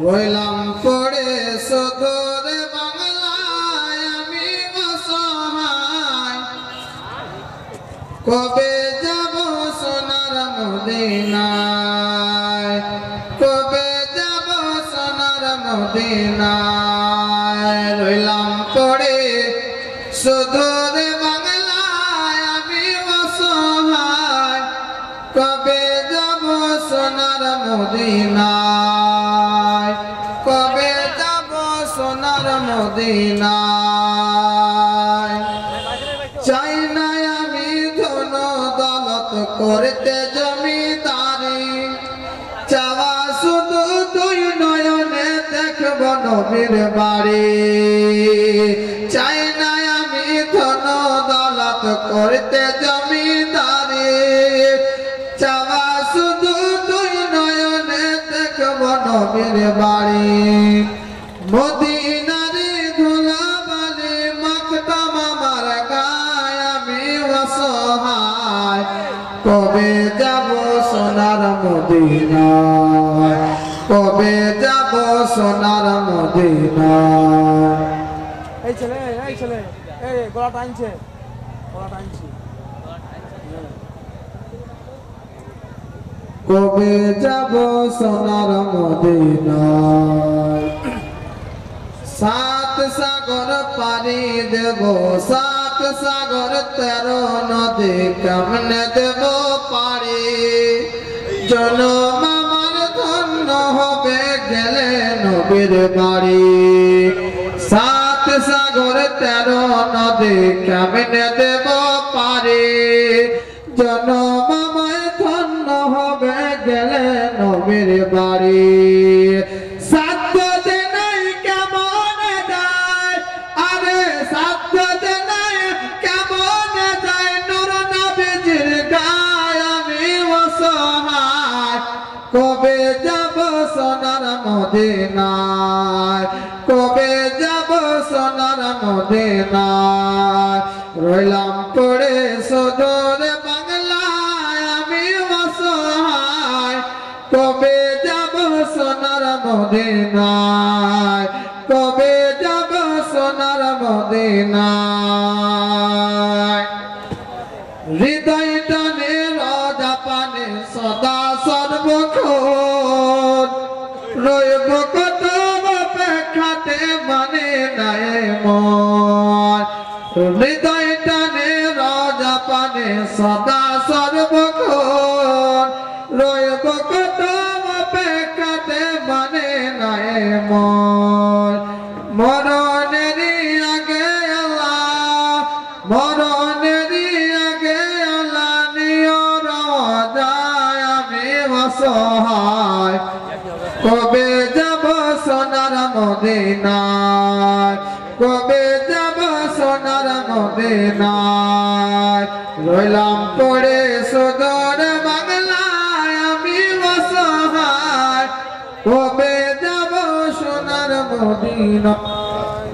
রইলাম পড়ে শুধুর বাংলায় আমি অসহায় কবে যাব সোনার মদিনায় কবে যাব সোনার মদিনায় রইলাম পড়ে শুধুর বাংলায় আমি অসহায় কবে যাব সোনার মদিনায় কবে যাব সোনার মদিনায় চাই না আমি ধন দৌলত করতে জমিদারি চাওয়া শুধু দুই নয়নে দেখব নবীর বাড়ি চাই না আমি ধন দৌলত করতে জমিদারি চাওয়া শুধু দুই নয়নে দেখব নবীর বাড়ি মদিনারি ধুলাবালি মাখতাম আমার গায় আমি অসহায় কবে যাব সোনার মদিনায় কবে যাব সোনার মদিনায় এই ছেলে এই গলা টানছে কবে যাব সোনার মদিনায় সাত সাগর পারি দেব সাত সাগর 13 নদী কেমনে দেব পারি জনম আমার ধন্য হবে গেলে নবীর বাড়ি সাত সাগর 13 নদী কেমনে দেব পারি জনম আমার ধন্য হবে গেলে নবীর বাড়ি সাধ্য যে নাই কেমন যায় আরে সাধ্য যে নাই কেমন যায় নূর নবীজির গায় আমি অসহায় কবে যাব সোনার মদিনায় কবে যাব সোনার মদিনায় রইলাম পড়ে শুধুর বাংলায় আমি অসহায় কবে যাব সোনার মদিনায় কবে যাব সোনার মদিনায় হৃদয় টানে রাজা পানে সদা সর্বক্ষণ রইব কত অপেক্ষাতে মানে নাই মন হৃদয় টানে রাজা পানে সদা সর্বক্ষণ রইব কত অপেক্ষাতে মানে নাই মন মরণেরই আগে আল্লাহ মরণেরই আগে আল্লাহ নিয় রাজায় আমি অসহায় কবে যাব সোনার মদিনায় কবে যাব সোনার মদিনায় রইলাম পড়ে সুদূর বাংলায় আমি অসহায় কবে যাব সোনার মদিনায়